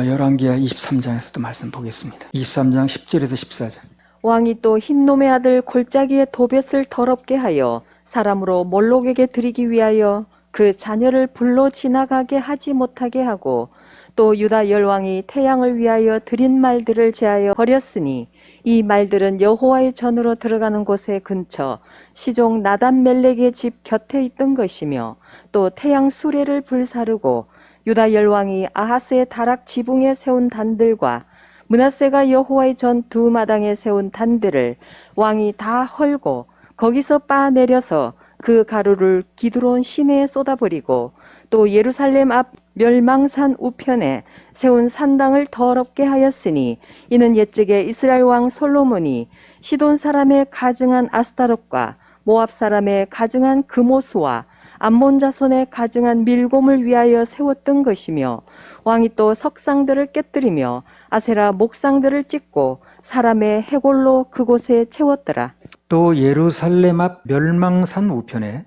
열왕기하 23장에서도 말씀 보겠습니다. 23장 10절에서 14절. 왕이 또 흰놈의 아들 골짜기의 도벳을 더럽게 하여 사람으로 몰록에게 드리기 위하여 그 자녀를 불로 지나가게 하지 못하게 하고, 또 유다 열왕이 태양을 위하여 드린 말들을 제하여 버렸으니 이 말들은 여호와의 전으로 들어가는 곳의 근처 시종 나단 멜렉의 집 곁에 있던 것이며, 또 태양 수레를 불사르고 유다 열왕이 아하스의 다락 지붕에 세운 단들과 므낫세가 여호와의 전 두 마당에 세운 단들을 왕이 다 헐고 거기서 빠내려서 그 가루를 기드론 시내에 쏟아버리고, 또 예루살렘 앞 멸망산 우편에 세운 산당을 더럽게 하였으니 이는 옛적에 이스라엘 왕 솔로몬이 시돈 사람의 가증한 아스타롯과 모압 사람의 가증한 그모스와 암몬 자손의 가증한 밀곰을 위하여 세웠던 것이며, 왕이 또 석상들을 깨뜨리며 아세라 목상들을 찍고 사람의 해골로 그곳에 채웠더라. 또 예루살렘 앞 멸망산 우편에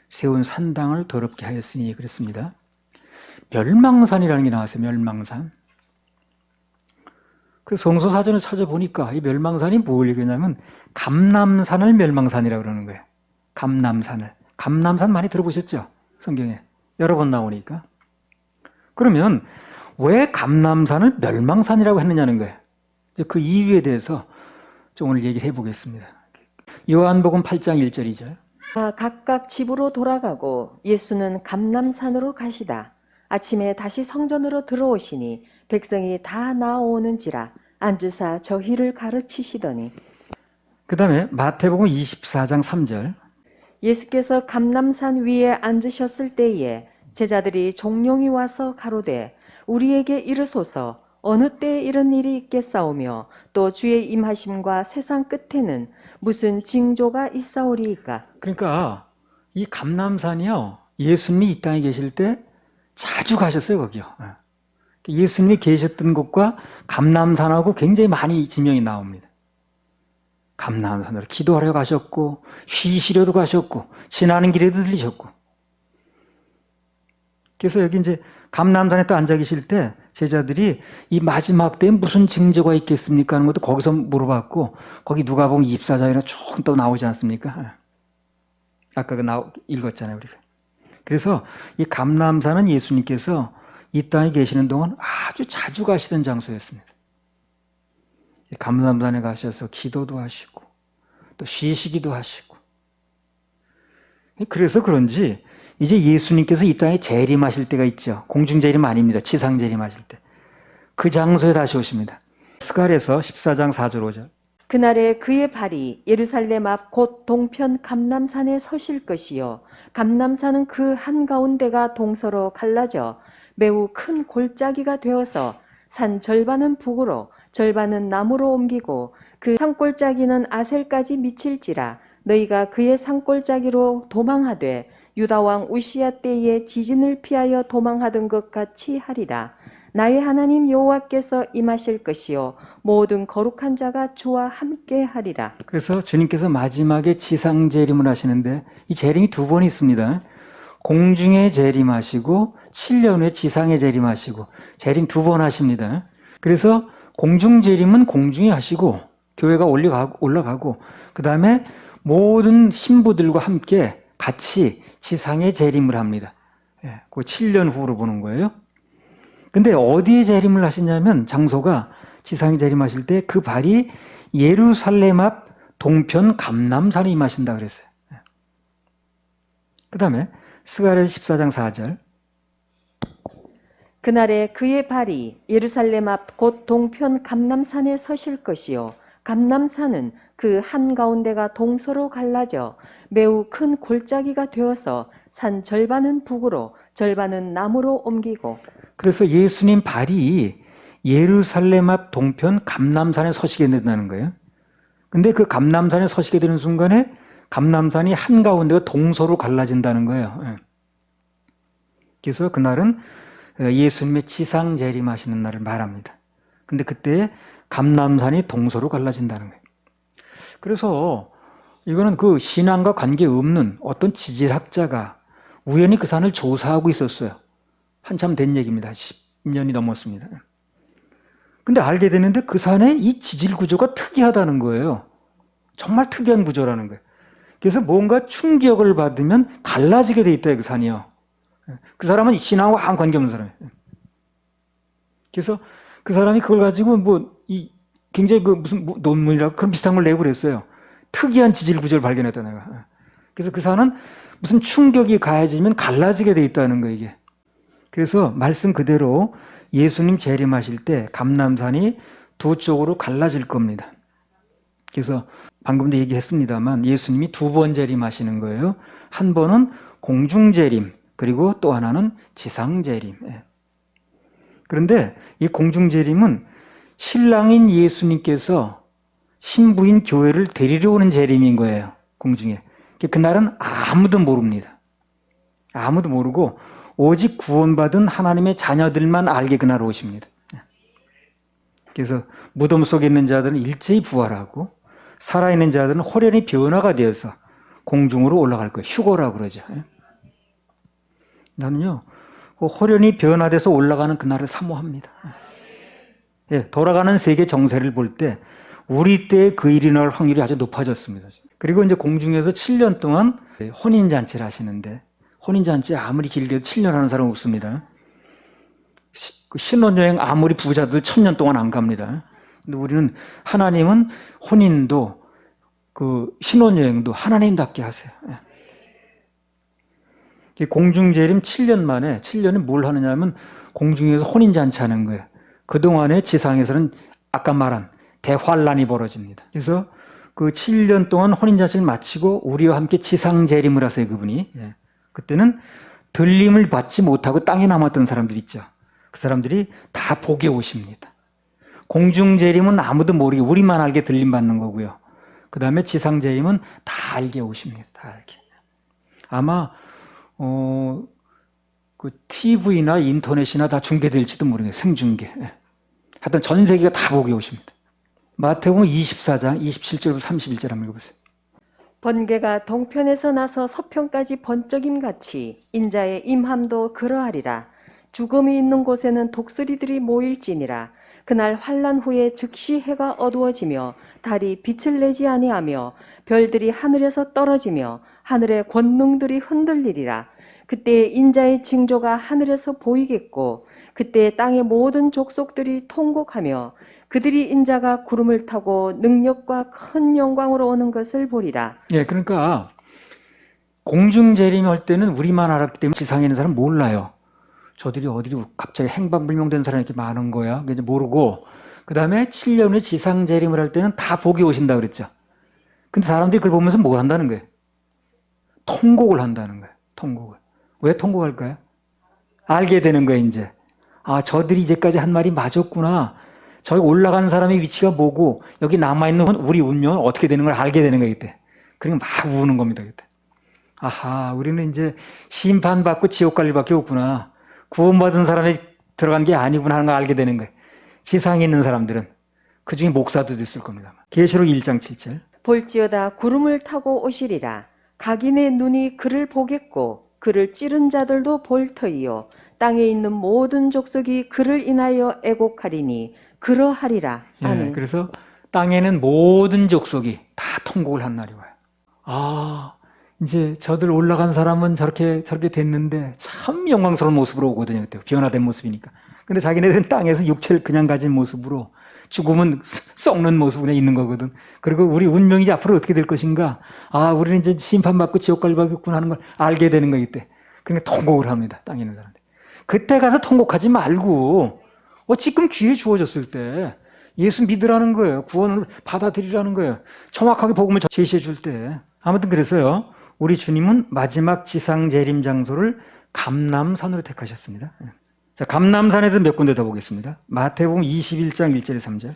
세운 산당을 더럽게 하였으니 그랬습니다. 멸망산이라는 게 나왔어요. 멸망산. 그 성서사전을 찾아보니까 이 멸망산이 뭘 얘기하냐면 감람산을 멸망산이라고 그러는 거예요. 감람산을. 감람산 많이 들어보셨죠? 성경에 여러 번 나오니까. 그러면 왜 감람산을 멸망산이라고 했느냐는 거예요. 이제 그 이유에 대해서 좀 오늘 얘기를 해보겠습니다. 요한복음 8장 1절 2절. 각각 집으로 돌아가고 예수는 감람산으로 가시다. 아침에 다시 성전으로 들어오시니 백성이 다 나오는지라 앉으사 저희를 가르치시더니. 그 다음에 마태복음 24장 3절. 예수께서 감람산 위에 앉으셨을 때에 제자들이 종용이 와서 가로되 우리에게 이르소서 어느 때에 이런 일이 있겠사오며 또 주의 임하심과 세상 끝에는 무슨 징조가 있사오리이까. 그러니까 이 감람산이요, 예수님이 이 땅에 계실 때 자주 가셨어요. 거기요. 예수님이 계셨던 곳과 감람산하고 굉장히 많이 지명이 나옵니다. 감람산으로 기도하러 가셨고 쉬시려도 가셨고 지나는 길에도 들리셨고. 그래서 여기 이제 감람산에 또 앉아 계실 때 제자들이 이 마지막 때에 무슨 징조가 있겠습니까 하는 것도 거기서 물어봤고, 거기 누가복음 24장이나 쭉 또 나오지 않습니까? 아까 읽었잖아요, 우리가. 그래서 이 감람산은 예수님께서 이 땅에 계시는 동안 아주 자주 가시던 장소였습니다. 감람산에 가셔서 기도도 하시고 또 쉬시기도 하시고. 그래서 그런지 이제 예수님께서 이 땅에 재림하실 때가 있죠. 공중 재림 아닙니다. 지상 재림하실 때. 그 장소에 다시 오십니다. 스갈에서 14장 4절 5절. 그날에 그의 발이 예루살렘 앞 곧 동편 감람산에 서실 것이요 감람산은 그 한가운데가 동서로 갈라져 매우 큰 골짜기가 되어서 산 절반은 북으로 절반은 남으로 옮기고 그 산골짜기는 아셀까지 미칠지라. 너희가 그의 산골짜기로 도망하되 유다 왕 우시야 때에 지진을 피하여 도망하던 것 같이 하리라. 나의 하나님 여호와께서 임하실 것이요 모든 거룩한 자가 주와 함께 하리라. 그래서 주님께서 마지막에 지상 재림을 하시는데 이 재림이 두 번 있습니다. 공중에 재림하시고 7년 후에 지상에 재림하시고 재림 두 번 하십니다. 그래서 공중 재림은 공중에 하시고 교회가 올라가고 그 다음에 모든 신부들과 함께 같이 지상에 재림을 합니다. 그 7년 후로 보는 거예요. 근데 어디에 재림을 하시냐면 장소가 지상에 재림하실 때 그 발이 예루살렘 앞 동편 감람산에 임하신다 그랬어요. 그 다음에 스가랴 14장 4절. 그날에 그의 발이 예루살렘 앞 곧 동편 감람산에 서실 것이요 감람산은 그 한가운데가 동서로 갈라져 매우 큰 골짜기가 되어서 산 절반은 북으로 절반은 남으로 옮기고. 그래서 예수님 발이 예루살렘 앞 동편 감람산에 서시게 된다는 거예요. 근데 그 감람산에 서시게 되는 순간에 감람산이 한가운데가 동서로 갈라진다는 거예요. 그래서 그날은 예수님의 지상 재림하시는 날을 말합니다. 근데 그때 감람산이 동서로 갈라진다는 거예요. 그래서 이거는 그 신앙과 관계없는 어떤 지질학자가 우연히 그 산을 조사하고 있었어요. 한참 된 얘기입니다. 10년이 넘었습니다. 근데 알게 되는데 그 산의 이 지질 구조가 특이하다는 거예요. 정말 특이한 구조라는 거예요. 그래서 뭔가 충격을 받으면 갈라지게 돼 있다, 그 산이요. 그 사람은 신앙과 아무 관계없는 사람이에요. 그래서 그 사람이 그걸 가지고 굉장히 무슨 논문이라고 그런 비슷한 걸 내고 그랬어요. 특이한 지질 구조를 발견했다, 내가. 그래서 그 산은 무슨 충격이 가해지면 갈라지게 돼 있다는 거예요, 이게. 그래서 말씀 그대로 예수님 재림하실 때 감람산이 두 쪽으로 갈라질 겁니다. 그래서 방금도 얘기했습니다만 예수님이 두 번 재림하시는 거예요. 한 번은 공중 재림, 그리고 또 하나는 지상 재림. 그런데 이 공중 재림은 신랑인 예수님께서 신부인 교회를 데리러 오는 재림인 거예요. 공중에. 그날은 아무도 모릅니다. 아무도 모르고 오직 구원받은 하나님의 자녀들만 알게 그날 오십니다. 그래서 무덤 속에 있는 자들은 일제히 부활하고 살아있는 자들은 호련히 변화가 되어서 공중으로 올라갈 거예요. 휴거라고 그러죠. 나는요, 그 호련히 변화돼서 올라가는 그날을 사모합니다. 돌아가는 세계 정세를 볼 때 우리 때의 그 일이 날 확률이 아주 높아졌습니다. 그리고 이제 공중에서 7년 동안 혼인잔치를 하시는데, 혼인잔치 아무리 길게 7년 하는 사람 없습니다. 신혼여행 아무리 부자도 1000년 동안 안 갑니다. 근데 우리는, 하나님은 혼인도 그 신혼여행도 하나님답게 하세요. 공중재림 7년 만에, 7년이 뭘 하느냐면 공중에서 혼인잔치 하는 거예요. 그동안에 지상에서는 아까 말한 대환란이 벌어집니다. 그래서 그 7년 동안 혼인잔치를 마치고 우리와 함께 지상재림을 하세요, 그분이. 그때는 들림을 받지 못하고 땅에 남았던 사람들 있죠. 그 사람들이 다 복에 오십니다. 공중재림은 아무도 모르게 우리만 알게 들림 받는 거고요. 그 다음에 지상재림은 다 알게 오십니다. 다 알게. 아마 그 TV나 인터넷이나 다 중계될지도 모르겠어요. 생중계. 하여튼 전 세계가 다 복에 오십니다. 마태복음 24장 27절부터 31절 한번 읽어보세요. 번개가 동편에서 나서 서편까지 번쩍임 같이 인자의 임함도 그러하리라. 죽음이 있는 곳에는 독수리들이 모일지니라. 그날 환란 후에 즉시 해가 어두워지며 달이 빛을 내지 아니하며 별들이 하늘에서 떨어지며 하늘의 권능들이 흔들리리라. 그때 인자의 징조가 하늘에서 보이겠고 그때 땅의 모든 족속들이 통곡하며 그들이 인자가 구름을 타고 능력과 큰 영광으로 오는 것을 보리라. 그러니까 공중재림 할 때는 우리만 알았기 때문에 지상에 있는 사람은 몰라요. 저들이 어디로 갑자기 행방불명된 사람이 이렇게 많은 거야. 이제 모르고, 그 다음에 7년 후에 지상재림을 할 때는 다 복이 오신다 그랬죠. 근데 사람들이 그걸 보면서 뭘 한다는 거예요? 통곡을 한다는 거예요. 통곡을. 왜 통곡할까요? 알게 되는 거예요, 이제. 아, 저들이 이제까지 한 말이 맞았구나. 저기 올라간 사람의 위치가 뭐고 여기 남아있는 우리 운명은 어떻게 되는 걸 알게 되는 거예요, 그때. 그러니까 막 우는 겁니다, 그때. 아하, 우리는 이제 심판받고 지옥 갈 일밖에 없구나. 구원받은 사람이 들어간 게 아니구나 하는 걸 알게 되는 거예요. 지상에 있는 사람들은. 그중에 목사도 있을 겁니다. 계시록 1장 7절. 볼지어다 구름을 타고 오시리라. 각인의 눈이 그를 보겠고 그를 찌른 자들도 볼 터이요. 땅에 있는 모든 족속이 그를 인하여 애곡하리니 그러하리라. 아멘. 그래서 땅에는 모든 족속이 다 통곡을 한 날이 와요. 아, 이제 저들 올라간 사람은 저렇게 됐는데 참 영광스러운 모습으로 오거든요. 그때 변화된 모습이니까. 근데 자기네들은 땅에서 육체를 그냥 가진 모습으로 죽으면 썩는 모습으로 있는 거거든. 그리고 우리 운명이 이제 앞으로 어떻게 될 것인가. 아, 우리는 이제 심판받고 지옥 갈 일밖에 하는 걸 알게 되는 거예요, 이때. 그러니까 통곡을 합니다. 땅에 있는 사람들. 그때 가서 통곡하지 말고 지금 기회 주어졌을 때 예수 믿으라는 거예요. 구원을 받아들이라는 거예요. 정확하게 복음을 제시해 줄 때. 아무튼 그래서요. 우리 주님은 마지막 지상 재림 장소를 감람산으로 택하셨습니다. 자, 감람산에서 몇 군데 더 보겠습니다. 마태복음 21장 1절에 3절.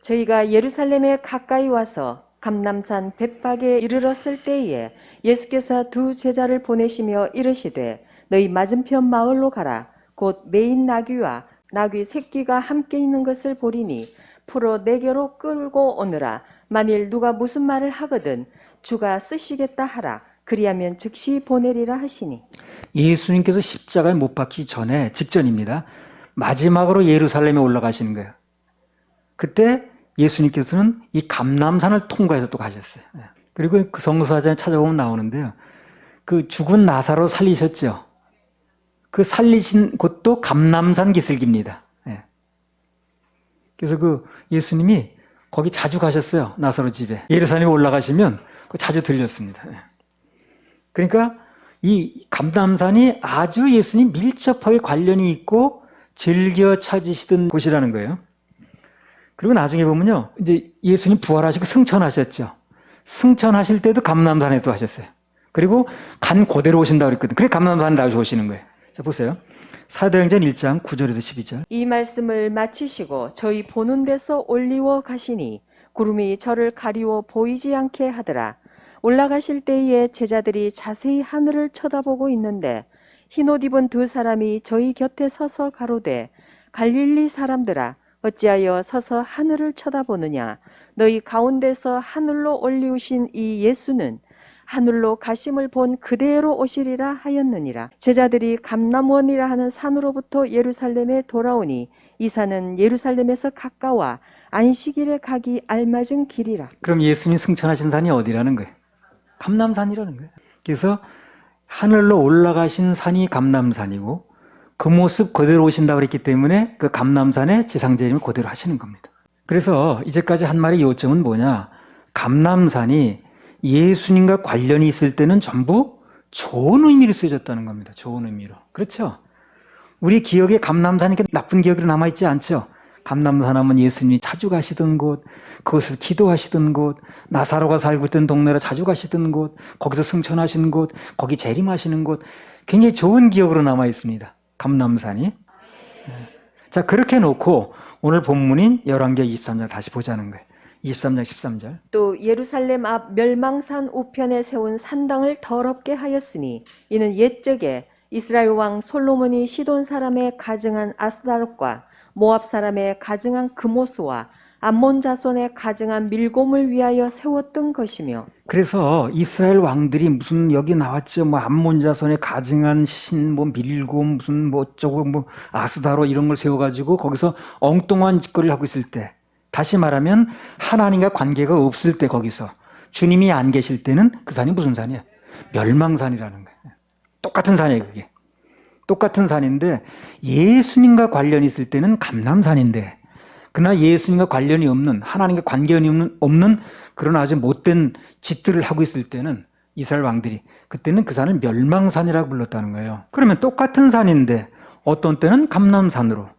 저희가 예루살렘에 가까이 와서 감람산 벳박에 이르렀을 때에 예수께서 두 제자를 보내시며 이르시되 너희 맞은편 마을로 가라. 곧 매인 나귀와 나귀 새끼가 함께 있는 것을 보리니 풀어 내게로 끌고 오느라. 만일 누가 무슨 말을 하거든 주가 쓰시겠다 하라. 그리하면 즉시 보내리라 하시니. 예수님께서 십자가에 못 박히기 전에 직전입니다. 마지막으로 예루살렘에 올라가시는 거예요. 그때 예수님께서는 이 감람산을 통과해서 또 가셨어요. 예. 그리고 그 성서사전에 찾아보면 나오는데요. 그 죽은 나사로 살리셨죠. 그 살리신 곳도 감람산 기슭입니다. 예. 그래서 그 예수님이 거기 자주 가셨어요. 나사로 집에. 예루살렘에 올라가시면 자주 들렸습니다. 예. 그러니까 이 감람산이 아주 예수님 밀접하게 관련이 있고 즐겨 찾으시던 곳이라는 거예요. 그리고 나중에 보면요. 이제 예수님 부활하시고 승천하셨죠. 승천하실 때도 감람산에 또 하셨어요. 그리고 간 그대로 오신다고 그랬거든요. 그래 감람산에 다시 오시는 거예요. 자, 보세요. 사도행전 1장 9절에서 12절. 이 말씀을 마치시고 저희 보는 데서 올리워 가시니 구름이 저를 가리워 보이지 않게 하더라. 올라가실 때에 제자들이 자세히 하늘을 쳐다보고 있는데 흰옷 입은 두 사람이 저희 곁에 서서 가로되 갈릴리 사람들아 어찌하여 서서 하늘을 쳐다보느냐. 너희 가운데서 하늘로 올리우신 이 예수는 하늘로 가심을 본 그대로 오시리라 하였느니라. 제자들이 감람원이라 하는 산으로부터 예루살렘에 돌아오니 이 산은 예루살렘에서 가까워 안식일에 가기 알맞은 길이라. 그럼 예수님 승천하신 산이 어디라는 거예요? 감람산이라는 거예요. 그래서 하늘로 올라가신 산이 감람산이고 그 모습 그대로 오신다고 그랬기 때문에 그 감람산의 지상재림을 그대로 하시는 겁니다. 그래서 이제까지 한 말의 요점은 뭐냐? 감람산이 예수님과 관련이 있을 때는 전부 좋은 의미로 쓰여졌다는 겁니다. 좋은 의미로. 그렇죠? 우리 기억에 감람산이 나쁜 기억으로 남아있지 않죠? 감람산 하면 예수님이 자주 가시던 곳, 그것을 기도하시던 곳, 나사로가 살고 있던 동네로 자주 가시던 곳, 거기서 승천하신 곳, 거기 재림하시는 곳, 굉장히 좋은 기억으로 남아있습니다. 감람산이. 자, 그렇게 놓고 오늘 본문인 열왕기하 23장 다시 보자는 거예요. 23장 13절. 또 예루살렘 앞 멸망산 우편에 세운 산당을 더럽게 하였으니 이는 옛적에 이스라엘 왕 솔로몬이 시돈 사람의 가증한 아스다롯과 모압 사람의 가증한 그모스와 암몬 자손의 가증한 밀곰을 위하여 세웠던 것이며. 그래서 이스라엘 왕들이 무슨 여기 나왔죠. 뭐 암몬 자손의 가증한 신, 뭐 밀곰, 무슨 뭐 어쩌고 뭐 아스다로 이런 걸 세워가지고 거기서 엉뚱한 짓거리를 하고 있을 때, 다시 말하면 하나님과 관계가 없을 때 거기서 주님이 안 계실 때는 그 산이 무슨 산이야? 멸망산이라는 거예요. 똑같은 산이에요, 그게. 똑같은 산인데 예수님과 관련이 있을 때는 감람산인데, 그러나 예수님과 관련이 없는, 하나님과 관계가 없는 그런 아주 못된 짓들을 하고 있을 때는 이스라엘 왕들이 그때는 그 산을 멸망산이라고 불렀다는 거예요. 그러면 똑같은 산인데 어떤 때는 감람산으로,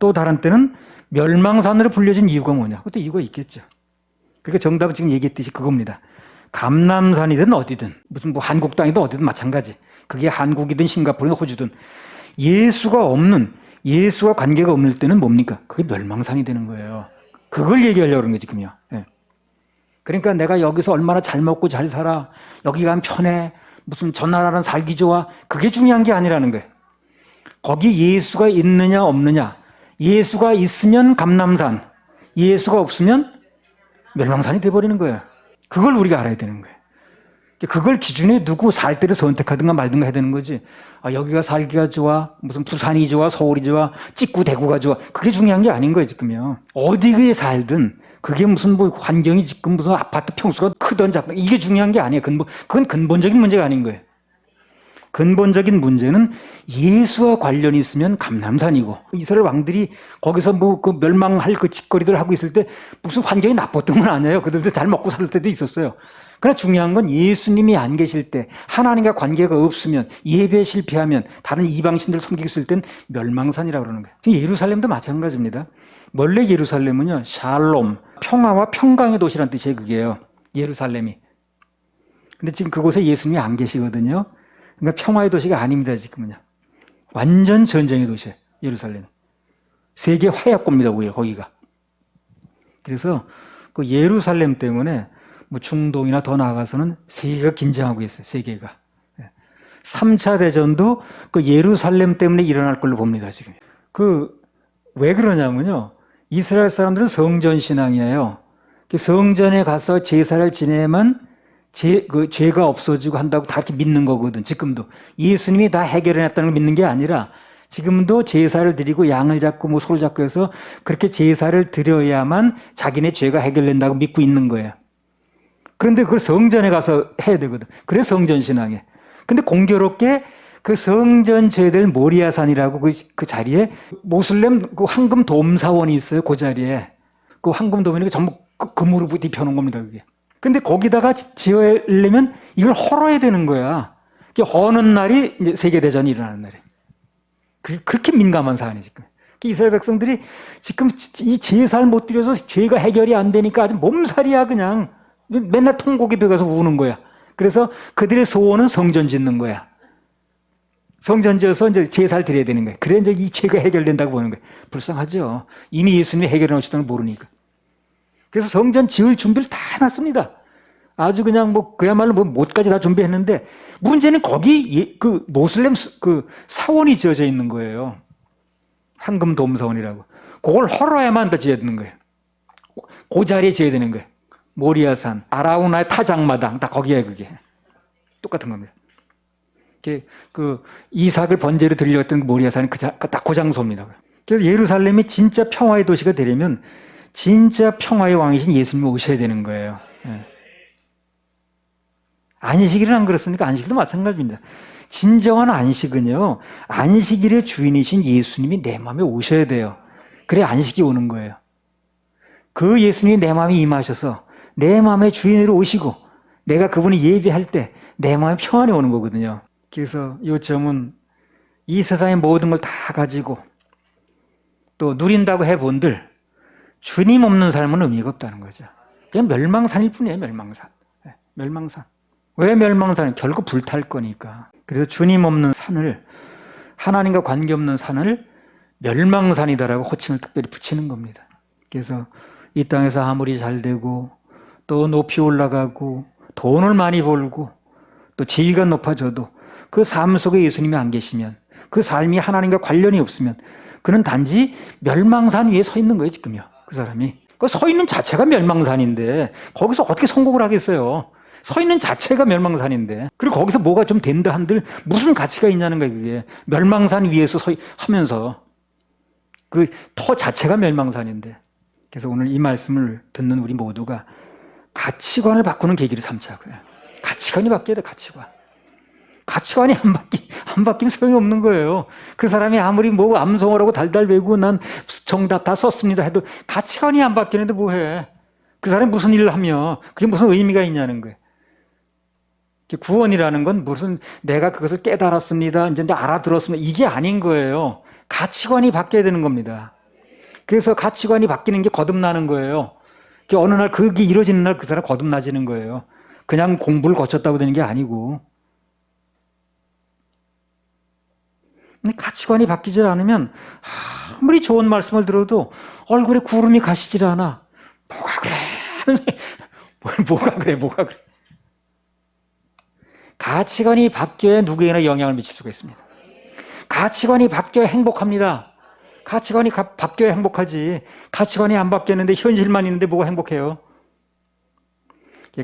또 다른 때는 멸망산으로 불려진 이유가 뭐냐? 그것도 이유가 있겠죠. 그러니까 정답은 지금 얘기했듯이 그겁니다. 감람산이든 어디든, 무슨 뭐 한국 땅이든 어디든 마찬가지. 그게 한국이든 싱가포르든 호주든 예수가 없는, 예수와 관계가 없는 때는 뭡니까? 그게 멸망산이 되는 거예요. 그걸 얘기하려고 그런 거예요, 지금요. 예. 그러니까 내가 여기서 얼마나 잘 먹고 잘 살아, 여기 가면 편해, 무슨 저 나라는 살기 좋아, 그게 중요한 게 아니라는 거예요. 거기 예수가 있느냐 없느냐, 예수가 있으면 감람산, 예수가 없으면 멸망산이 돼버리는 거예요. 그걸 우리가 알아야 되는 거예요. 그걸 기준에 두고 살 때를 선택하든가 말든가 해야 되는 거지. 아, 여기가 살기가 좋아, 무슨 부산이 좋아, 서울이 좋아, 찍고 대구가 좋아, 그게 중요한 게 아닌 거예요, 지금요. 어디에 살든 그게 무슨 뭐 환경이 지금 무슨 아파트 평수가 크든 작든 이게 중요한 게 아니에요. 그건 근본적인 문제가 아닌 거예요. 근본적인 문제는 예수와 관련이 있으면 감람산이고, 이스라엘 왕들이 거기서 뭐 그 멸망할 그 짓거리들 하고 있을 때 무슨 환경이 나빴던 건 아니에요. 그들도 잘 먹고 살 때도 있었어요. 그러나 중요한 건 예수님이 안 계실 때, 하나님과 관계가 없으면, 예배에 실패하면, 다른 이방신들을 섬기고 있을 땐 멸망산이라고 그러는 거예요. 지금 예루살렘도 마찬가지입니다. 원래 예루살렘은요, 샬롬, 평화와 평강의 도시라는 뜻이에요, 그게요. 예루살렘이. 근데 지금 그곳에 예수님이 안 계시거든요. 그러니까 평화의 도시가 아닙니다, 지금은요. 완전 전쟁의 도시예요, 예루살렘. 세계 화약고입니다, 오히려 거기가. 그래서 그 예루살렘 때문에 뭐 중동이나 더 나아가서는 세계가 긴장하고 있어요, 세계가. 3차 대전도 그 예루살렘 때문에 일어날 걸로 봅니다, 지금. 왜 그러냐면요. 이스라엘 사람들은 성전 신앙이에요. 성전에 가서 제사를 지내면 죄가 없어지고 한다고 다 이렇게 믿는 거거든, 지금도. 예수님이 다 해결해놨다는 걸 믿는 게 아니라 지금도 제사를 드리고 양을 잡고 뭐 소를 잡고 해서 그렇게 제사를 드려야만 자기네 죄가 해결된다고 믿고 있는 거예요. 그런데 그걸 성전에 가서 해야 되거든. 그래서 성전신앙이에요. 근데 공교롭게 그 성전 제될 모리아산이라고 그 자리에 모슬렘 그 황금 돔사원이 있어요. 그 자리에. 그 황금 돔이 전부 금으로 뒤펴놓은 겁니다. 그게. 근데 거기다가 지어려면 이걸 헐어야 되는 거야. 허는 날이 이제 세계대전이 일어나는 날이에요. 그렇게 민감한 사안이 지금. 이스라엘 백성들이 지금 이 제사를 못 드려서 죄가 해결이 안 되니까 아주 몸살이야 그냥. 맨날 통곡에 가서 우는 거야. 그래서 그들의 소원은 성전 짓는 거야. 성전 지어서 이제 제사를 드려야 되는 거야. 그래 이제 이 죄가 해결된다고 보는 거야. 불쌍하죠. 이미 예수님이 해결해 놓으시던 걸 모르니까. 그래서 성전 지을 준비를 다 해놨습니다. 아주 그냥 뭐 그야말로 뭐 못까지 다 준비했는데 문제는 거기 그 모슬렘 그 사원이 지어져 있는 거예요. 황금 돔사원이라고. 그걸 헐어야만 더 지어야 되는 거예요. 그 자리에 지어야 되는 거예요. 모리아산, 아라우나의 타작마당 다 거기에 그게 똑같은 겁니다. 그 이삭을 번제로 드리려던 모리아산이 딱 그 장소입니다. 그래서 예루살렘이 진짜 평화의 도시가 되려면 진짜 평화의 왕이신 예수님이 오셔야 되는 거예요. 예. 안식일은 안 그렇습니까? 안식일도 마찬가지입니다. 진정한 안식은요, 안식일의 주인이신 예수님이 내 마음에 오셔야 돼요. 그래 안식이 오는 거예요. 그 예수님이 내 마음에 임하셔서 내 마음의 주인으로 오시고 내가 그분이 예배할 때 내 마음에 평안이 오는 거거든요. 그래서 요점은 이 세상의 모든 걸 다 가지고 또 누린다고 해본들 주님 없는 삶은 의미가 없다는 거죠. 그냥 멸망산일 뿐이에요. 멸망산. 멸망산. 왜 멸망산은? 결국 불탈 거니까. 그래서 주님 없는 산을, 하나님과 관계없는 산을 멸망산이다라고 호칭을 특별히 붙이는 겁니다. 그래서 이 땅에서 아무리 잘 되고 또 높이 올라가고 돈을 많이 벌고 또 지위가 높아져도 그 삶 속에 예수님이 안 계시면, 그 삶이 하나님과 관련이 없으면 그는 단지 멸망산 위에 서 있는 거예요. 지금요. 그 사람이. 그 서 있는 자체가 멸망산인데 거기서 어떻게 성공을 하겠어요. 서 있는 자체가 멸망산인데. 그리고 거기서 뭐가 좀 된다 한들 무슨 가치가 있냐는 거예요. 그게. 멸망산 위에서 하면서 그 터 자체가 멸망산인데. 그래서 오늘 이 말씀을 듣는 우리 모두가 가치관을 바꾸는 계기를 삼자고요. 가치관이 바뀌어야 돼. 가치관이 안 바뀌면 소용이 없는 거예요. 그 사람이 아무리 뭐 암송을 하고 달달 외고 난 정답 다 썼습니다 해도 가치관이 안 바뀌는데 뭐해. 그 사람이 무슨 일을 하며 그게 무슨 의미가 있냐는 거예요. 구원이라는 건 무슨 내가 그것을 깨달았습니다, 이제 알아들었습니다, 이게 아닌 거예요. 가치관이 바뀌어야 되는 겁니다. 그래서 가치관이 바뀌는 게 거듭나는 거예요. 어느 날 그게 이루어지는 날 그 사람 거듭나지는 거예요. 그냥 공부를 거쳤다고 되는 게 아니고. 근데 가치관이 바뀌질 않으면 아무리 좋은 말씀을 들어도 얼굴에 구름이 가시질 않아. 뭐가 그래. 뭐가 그래. 가치관이 바뀌어야 누구에게나 영향을 미칠 수가 있습니다. 가치관이 바뀌어야 행복합니다. 가치관이 바뀌어야 행복하지. 가치관이 안 바뀌었는데 현실만 있는데 뭐가 행복해요?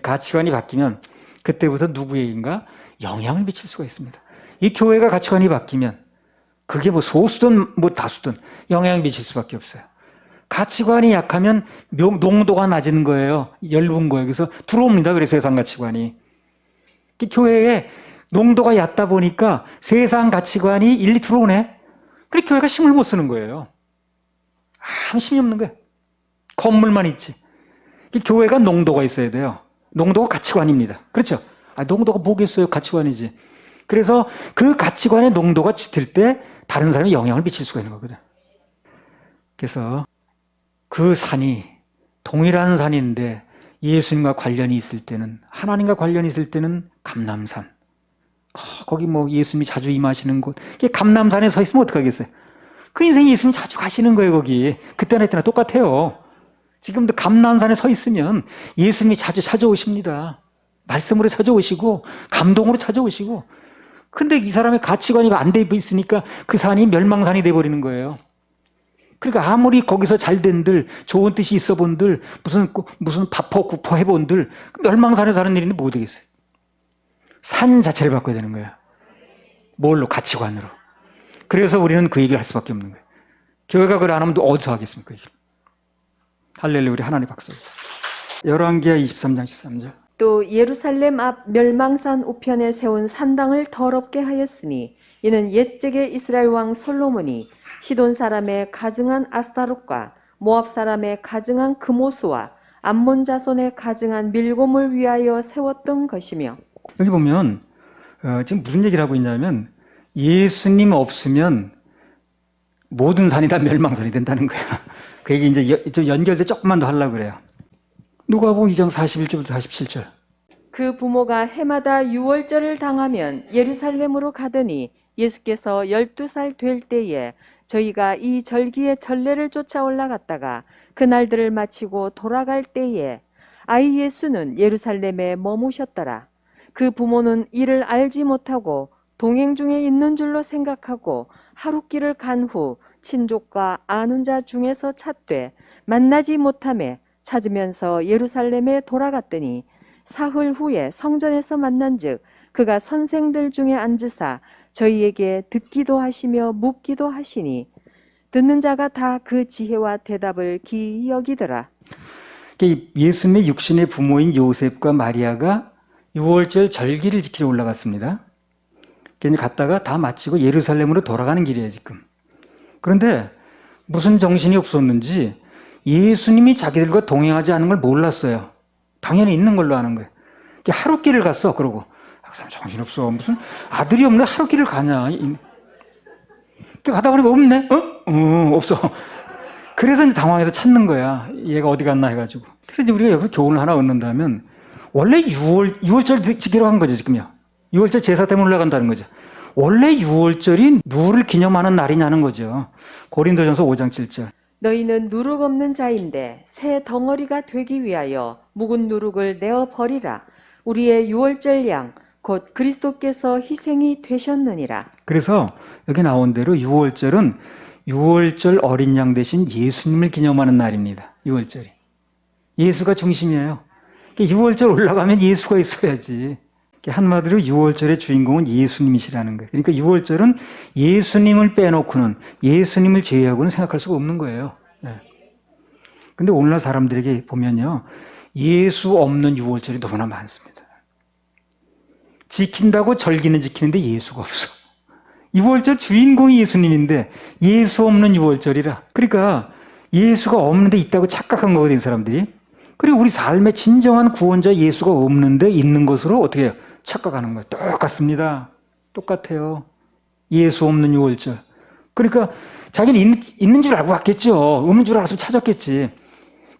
가치관이 바뀌면 그때부터 누구에게인가 영향을 미칠 수가 있습니다. 이 교회가 가치관이 바뀌면 그게 뭐 소수든 뭐 다수든 영향을 미칠 수밖에 없어요. 가치관이 약하면 농도가 낮은 거예요. 엷은 거예요. 그래서 들어옵니다. 그래서 세상 가치관이. 교회에 농도가 얕다 보니까 세상 가치관이 일리 들어오네. 그래 교회가 힘을 못 쓰는 거예요. 아무 힘이 없는 거예요. 건물만 있지. 교회가 농도가 있어야 돼요. 농도가 가치관입니다. 그렇죠? 농도가 뭐겠어요? 가치관이지. 그래서 그 가치관의 농도가 짙을 때 다른 사람이 영향을 미칠 수가 있는 거거든. 그래서 그 산이 동일한 산인데 예수님과 관련이 있을 때는, 하나님과 관련이 있을 때는 감람산. 거기 뭐 예수님이 자주 임하시는 곳. 감람산에 서 있으면 어떡하겠어요? 그 인생이 예수님 자주 가시는 거예요, 거기. 그때나 이때나 똑같아요. 지금도 감람산에 서 있으면 예수님이 자주 찾아오십니다. 말씀으로 찾아오시고, 감동으로 찾아오시고. 근데 이 사람의 가치관이 안 돼 있으니까 그 산이 멸망산이 돼버리는 거예요. 그러니까 아무리 거기서 잘된들, 좋은 뜻이 있어 본들, 무슨 바포 구포 해본들, 멸망산에 사는 일인데 뭐 되겠어요? 산 자체를 바꿔야 되는 거예요. 뭘로? 가치관으로. 그래서 우리는 그 얘기를 할 수밖에 없는 거예요. 교회가 그걸 안 하면 또 어디서 하겠습니까? 그 얘기를. 할렐루야, 우리 하나님 박수. 열왕기하 23장 13절. 또 예루살렘 앞 멸망산 우편에 세운 산당을 더럽게 하였으니 이는 옛적의 이스라엘 왕 솔로몬이 시돈 사람의 가증한 아스타롯과 모압 사람의 가증한 그모스와 암몬 자손의 가증한 밀곰을 위하여 세웠던 것이며. 여기 보면 지금 무슨 얘기를 하고 있냐면 예수님 없으면 모든 산이 다 멸망산이 된다는 거야. 그 얘기 이제 좀 연결돼 조금만 더 하려고 그래요. 누가복음 2장 41절부터 47절. 그 부모가 해마다 유월절을 당하면 예루살렘으로 가더니 예수께서 12살 될 때에 저희가 이 절기의 전례를 쫓아 올라갔다가 그날들을 마치고 돌아갈 때에 아이 예수는 예루살렘에 머무셨더라. 그 부모는 이를 알지 못하고 동행 중에 있는 줄로 생각하고 하룻길을 간 후 친족과 아는 자 중에서 찾되 만나지 못하매 찾으면서 예루살렘에 돌아갔더니 사흘 후에 성전에서 만난즉 그가 선생들 중에 앉으사 저희에게 듣기도 하시며 묻기도 하시니 듣는 자가 다 그 지혜와 대답을 기이 여기더라. 예수님의 육신의 부모인 요셉과 마리아가 6월절 절기를 지키러 올라갔습니다. 갔다가 다 마치고 예루살렘으로 돌아가는 길이에요, 지금. 그런데 무슨 정신이 없었는지 예수님이 자기들과 동행하지 않은 걸 몰랐어요. 당연히 있는 걸로 아는 거예요. 하룻길을 갔어, 그러고. 정신없어. 무슨 아들이 없는데 하룻길을 가냐. 가다 보니까 없네? 없어. 그래서 이제 당황해서 찾는 거야. 얘가 어디 갔나 해가지고. 그래서 이제 우리가 여기서 교훈을 하나 얻는다면, 원래 6월절 지키러 간 거죠, 지금요. 6월절 제사 때문에 올라간다는 거죠. 원래 6월절이 누구를 기념하는 날이냐는 거죠. 고린도전서 5장 7절. 너희는 누룩 없는 자인데 새 덩어리가 되기 위하여 묵은 누룩을 내어 버리라. 우리의 유월절 양 곧 그리스도께서 희생이 되셨느니라. 그래서 여기 나온 대로 6월절은 6월절 어린 양 대신 예수님을 기념하는 날입니다. 6월절이. 예수가 중심이에요. 6월절 올라가면 예수가 있어야지. 한마디로 6월절의 주인공은 예수님이시라는 거예요. 그러니까 6월절은 예수님을 빼놓고는, 예수님을 제외하고는 생각할 수가 없는 거예요. 근데 오늘날 사람들에게 보면요, 예수 없는 6월절이 너무나 많습니다. 지킨다고 절기는 지키는데 예수가 없어. 6월절 주인공이 예수님인데 예수 없는 6월절이라. 그러니까 예수가 없는데 있다고 착각한 거거든요, 사람들이. 그리고 우리 삶의 진정한 구원자 예수가 없는데 있는 것으로 어떻게 해요? 착각하는 거예요. 똑같습니다. 똑같아요. 예수 없는 6월절. 그러니까 자기는 있는 줄 알고 왔겠죠. 없는 줄 알았으면 찾았겠지.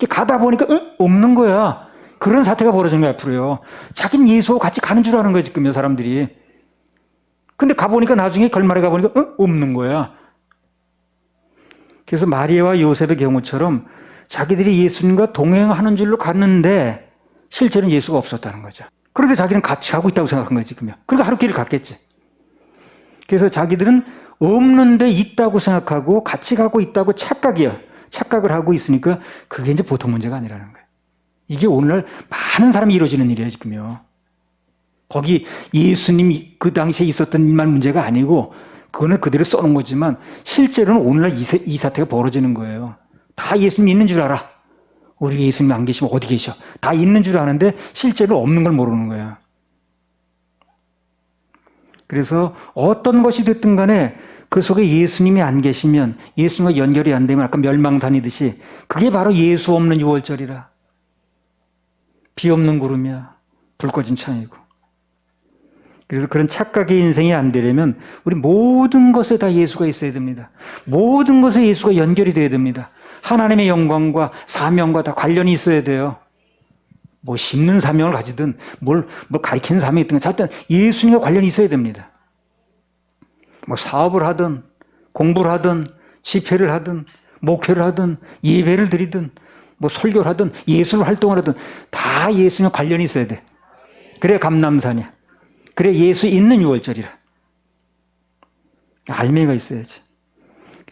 가다 보니까 없는 거야. 그런 사태가 벌어지는 거야, 앞으로요. 자기는 예수와 같이 가는 줄 아는 거예요, 지금요, 사람들이. 근데 가보니까 나중에 결말에 가보니까 없는 거야. 그래서 마리아와 요셉의 경우처럼 자기들이 예수님과 동행하는 줄로 갔는데 실제로는 예수가 없었다는 거죠. 그런데 자기는 같이 가고 있다고 생각한 거지, 지금요. 그러니까 하루길을 갔겠지. 그래서 자기들은 없는데 있다고 생각하고 같이 가고 있다고 착각을 하고 있으니까 그게 이제 보통 문제가 아니라는 거예요. 이게 오늘날 많은 사람이 이루어지는 일이에요, 지금요. 거기 예수님이 그 당시에 있었던 일만 문제가 아니고 그거는 그대로 써놓은 거지만 실제로는 오늘날 이 사태가 벌어지는 거예요. 다 예수님 있는 줄 알아. 우리 예수님 안 계시면 어디 계셔? 다 있는 줄 아는데 실제로 없는 걸 모르는 거야. 그래서 어떤 것이 됐든 간에 그 속에 예수님이 안 계시면, 예수님과 연결이 안 되면 아까 멸망단이듯이 그게 바로 예수 없는 6월절이라. 비 없는 구름이야. 불 꺼진 창이고. 그래서 그런 착각의 인생이 안 되려면 우리 모든 것에 다 예수가 있어야 됩니다. 모든 것에 예수가 연결이 돼야 됩니다. 하나님의 영광과 사명과 다 관련이 있어야 돼요. 뭐 심는 사명을 가지든 뭘 가리키는 사명이 있든 자꾸 예수님과 관련이 있어야 됩니다. 뭐 사업을 하든 공부를 하든 집회를 하든 목회를 하든 예배를 드리든 뭐 설교를 하든 예술 활동을 하든 다 예수님과 관련이 있어야 돼. 그래 감람산이야. 그래 예수 있는 6월절이라. 알맹이가 있어야지.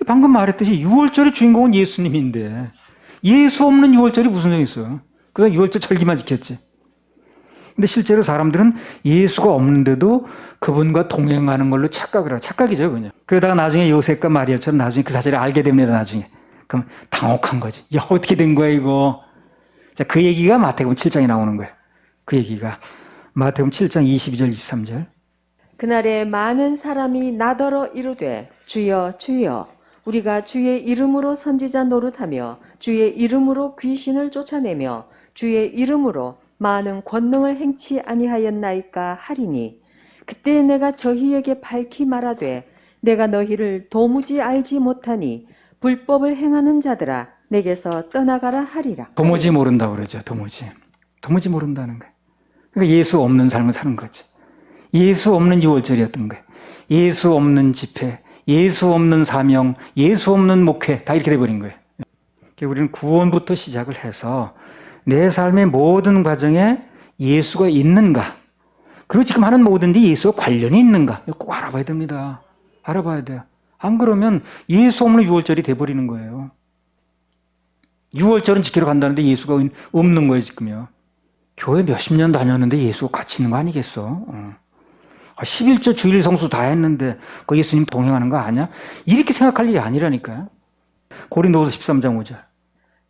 방금 말했듯이 6월절의 주인공은 예수님인데 예수 없는 6월절이 무슨 소용이 있어. 그래서 6월절 절기만 지켰지. 근데 실제로 사람들은 예수가 없는데도 그분과 동행하는 걸로 착각을 하고, 착각이죠, 그냥. 그러다가 나중에 요셉과 마리아처럼 나중에 그 사실을 알게 됩니다, 나중에. 그럼 당혹한 거지. 야, 어떻게 된 거야, 이거. 자, 그 얘기가 마태복음 7장에 나오는 거예요. 그 얘기가. 마태복음 7장 22절, 23절. 그날에 많은 사람이 나더러 이르되 주여 주여 우리가 주의 이름으로 선지자 노릇하며 주의 이름으로 귀신을 쫓아내며 주의 이름으로 많은 권능을 행치 아니하였나이까 하리니 그때 내가 저희에게 밝히 말하되 내가 너희를 도무지 알지 못하니 불법을 행하는 자들아 내게서 떠나가라 하리라. 도무지 모른다고 그러죠, 도무지. 도무지 모른다는 거예요. 그러니까 예수 없는 삶을 사는 거지. 예수 없는 유월절이었던 거예요. 예수 없는 집회, 예수 없는 사명, 예수 없는 목회, 다 이렇게 돼버린 거예요. 우리는 구원부터 시작을 해서 내 삶의 모든 과정에 예수가 있는가, 그리고 지금 하는 모든 데 예수와 관련이 있는가, 이거 꼭 알아봐야 됩니다. 알아봐야 돼요. 안 그러면 예수 없는 유월절이 돼버리는 거예요. 유월절은 지키러 간다는데 예수가 없는 거예요, 지금요. 교회 몇십 년 다녔는데 예수가 같이 있는 거 아니겠어? 11조 주일 성수 다 했는데 그 예수님 동행하는 거 아니야? 이렇게 생각할 일이 아니라니까요. 고린도후서 13장 5절.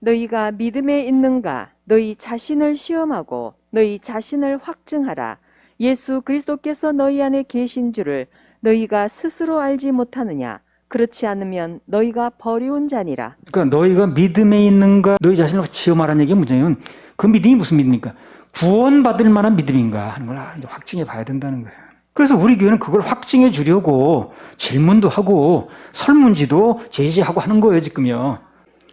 너희가 믿음에 있는가 너희 자신을 시험하고 너희 자신을 확증하라. 예수 그리스도께서 너희 안에 계신 줄을 너희가 스스로 알지 못하느냐. 그렇지 않으면 너희가 버리운 자니라. 그러니까 너희가 믿음에 있는가 너희 자신을 시험하라는 얘기가 뭐냐면 그 믿음이 무슨 믿음입니까? 구원받을 만한 믿음인가 하는 걸 이제 확증해 봐야 된다는 거예요. 그래서 우리 교회는 그걸 확증해 주려고 질문도 하고 설문지도 제시하고 하는 거예요, 지금요.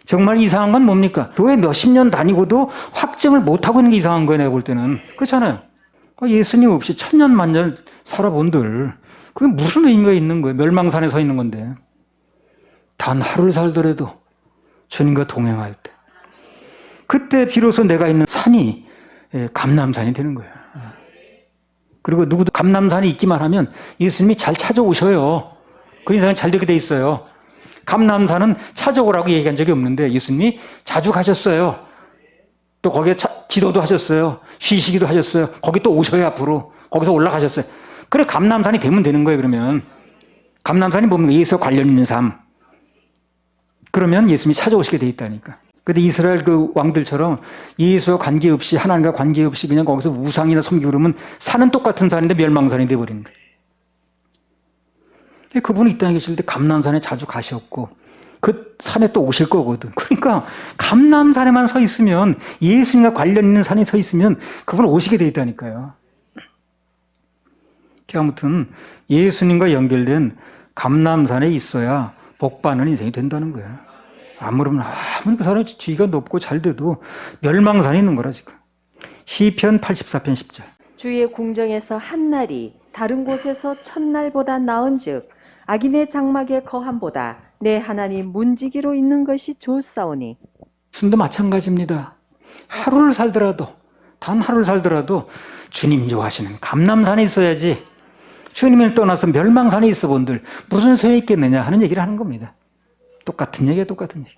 정말 이상한 건 뭡니까? 교회 몇십 년 다니고도 확증을 못하고 있는 게 이상한 거예요, 내가 볼 때는. 그렇잖아요. 예수님 없이 천년 만년 살아본들 그게 무슨 의미가 있는 거예요? 멸망산에 서 있는 건데. 단 하루를 살더라도 주님과 동행할 때 그때 비로소 내가 있는 산이 감람산이 되는 거예요. 그리고 누구도 감람산에 있기만 하면 예수님이 잘 찾아오셔요. 그 인생은 잘 되게 돼 있어요. 감람산은 찾아오라고 얘기한 적이 없는데 예수님이 자주 가셨어요. 또 거기에 기도도 하셨어요. 쉬시기도 하셨어요. 거기 또 오셔요, 앞으로. 거기서 올라가셨어요. 그래, 감람산이 되면 되는 거예요, 그러면. 감람산이 뭡니까? 예수와 관련 있는 삶. 그러면 예수님이 찾아오시게 돼 있다니까. 근데 이스라엘 그 왕들처럼 예수와 관계없이, 하나님과 관계없이 그냥 거기서 우상이나 섬기고 그러면 산은 똑같은 산인데 멸망산이 돼버리는 거예요. 그분은 이 땅에 계실 때 감람산에 자주 가셨고 그 산에 또 오실 거거든. 그러니까 감람산에만 서 있으면, 예수님과 관련 있는 산에 서 있으면 그분은 오시게 돼 있다니까요. 아무튼 예수님과 연결된 감람산에 있어야 복받는 인생이 된다는 거예요. 아무리 그 사람이 지위가 높고 잘 돼도 멸망산에 있는 거라 지금. 시편 84편 10절. 주의 궁정에서 한 날이 다른 곳에서 천날보다 나은즉 악인의 장막에 거함보다 내 하나님 문지기로 있는 것이 좋사오니. 말씀도 마찬가지입니다. 하루를 살더라도, 단 하루를 살더라도 주님 좋아하시는 감람산에 있어야지 주님을 떠나서 멸망산에 있어 본들 무슨 소용이 있겠느냐 하는 얘기를 하는 겁니다. 똑같은 얘기야, 똑같은 얘기.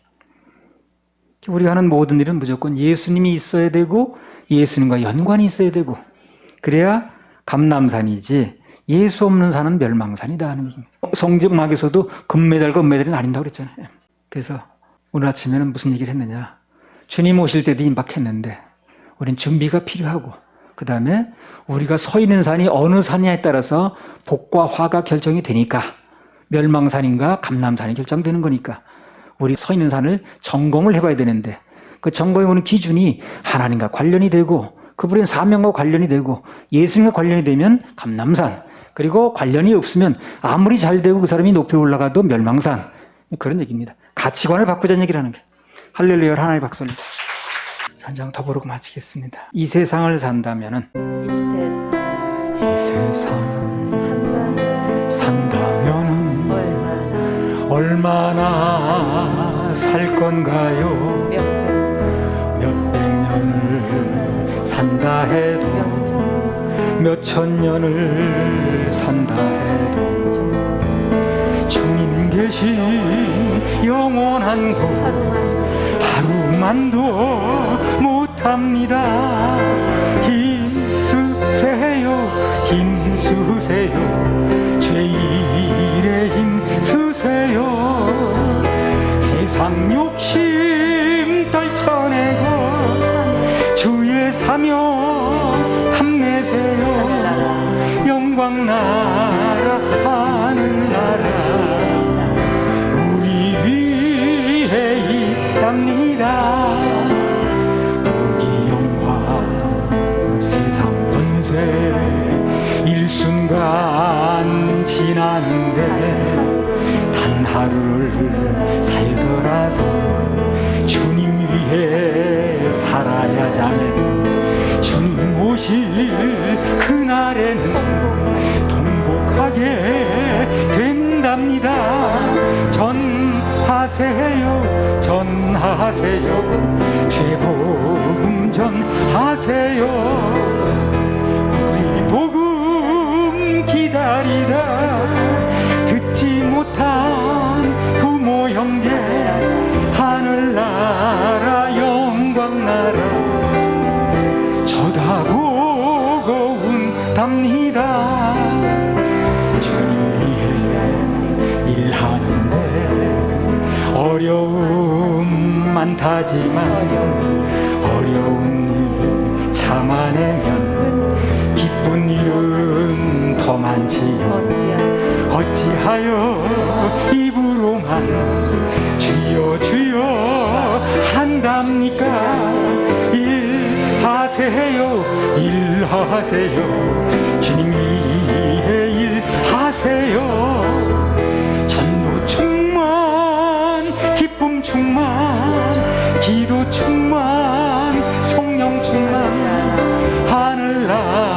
우리가 하는 모든 일은 무조건 예수님이 있어야 되고 예수님과 연관이 있어야 되고 그래야 감람산이지 예수 없는 산은 멸망산이다 하는 얘기입니다. 성경학에서도 금메달이 나뉜다고 그랬잖아요. 그래서 오늘 아침에는 무슨 얘기를 했느냐. 주님 오실 때도 임박했는데 우린 준비가 필요하고 그 다음에 우리가 서 있는 산이 어느 산이냐에 따라서 복과 화가 결정이 되니까 멸망산인가 감람산이 결정되는 거니까 우리 서 있는 산을 점검을 해봐야 되는데 그 점검해보는 기준이 하나님과 관련이 되고 그분의 사명과 관련이 되고 예수님과 관련이 되면 감람산, 그리고 관련이 없으면 아무리 잘 되고 그 사람이 높이 올라가도 멸망산, 그런 얘기입니다. 가치관을 바꾸자는 얘기를 하는 거예요. 할렐루야, 하나님의 박수 올립니다. 한 장 더 부르고 마치겠습니다. 이 세상을 산다면은 이 세상 산다면 산다면은 얼마나 살 건가요? 몇백 년을 산다 해도 몇천 년을 산다 해도 주님 계신 영원한 곳 하루만도 못합니다. 힘쓰 하세요. 죄일에 힘 쓰세요. 세상 욕심 떨쳐내고 주의 사명 탐내세요. 영광 나라 하늘나라 우리 위에 있답니다. 부귀영화 세상 권세 일순간 지나는데 단 하루를 살더라도 주님 위해 살아야 자네. 주님 오실 그날에는 통곡하게 된답니다. 전하세요 전하세요 죄복음 전하세요. 우리 복음 기다리다 듣지 못한 부모 형제 하늘나라 영광나라 쳐다보고 운답니다. 주님 위해 일하는데 어려움 많다지만 어려운 일 참아내면 기쁜 일은 더 많지요. 어찌하여 입으로만 주여 주여 한답니까? 일하세요 일하세요 주님 위해 일하세요. 전도 충만 기쁨 충만 기도 충만 성령 충만 하늘나라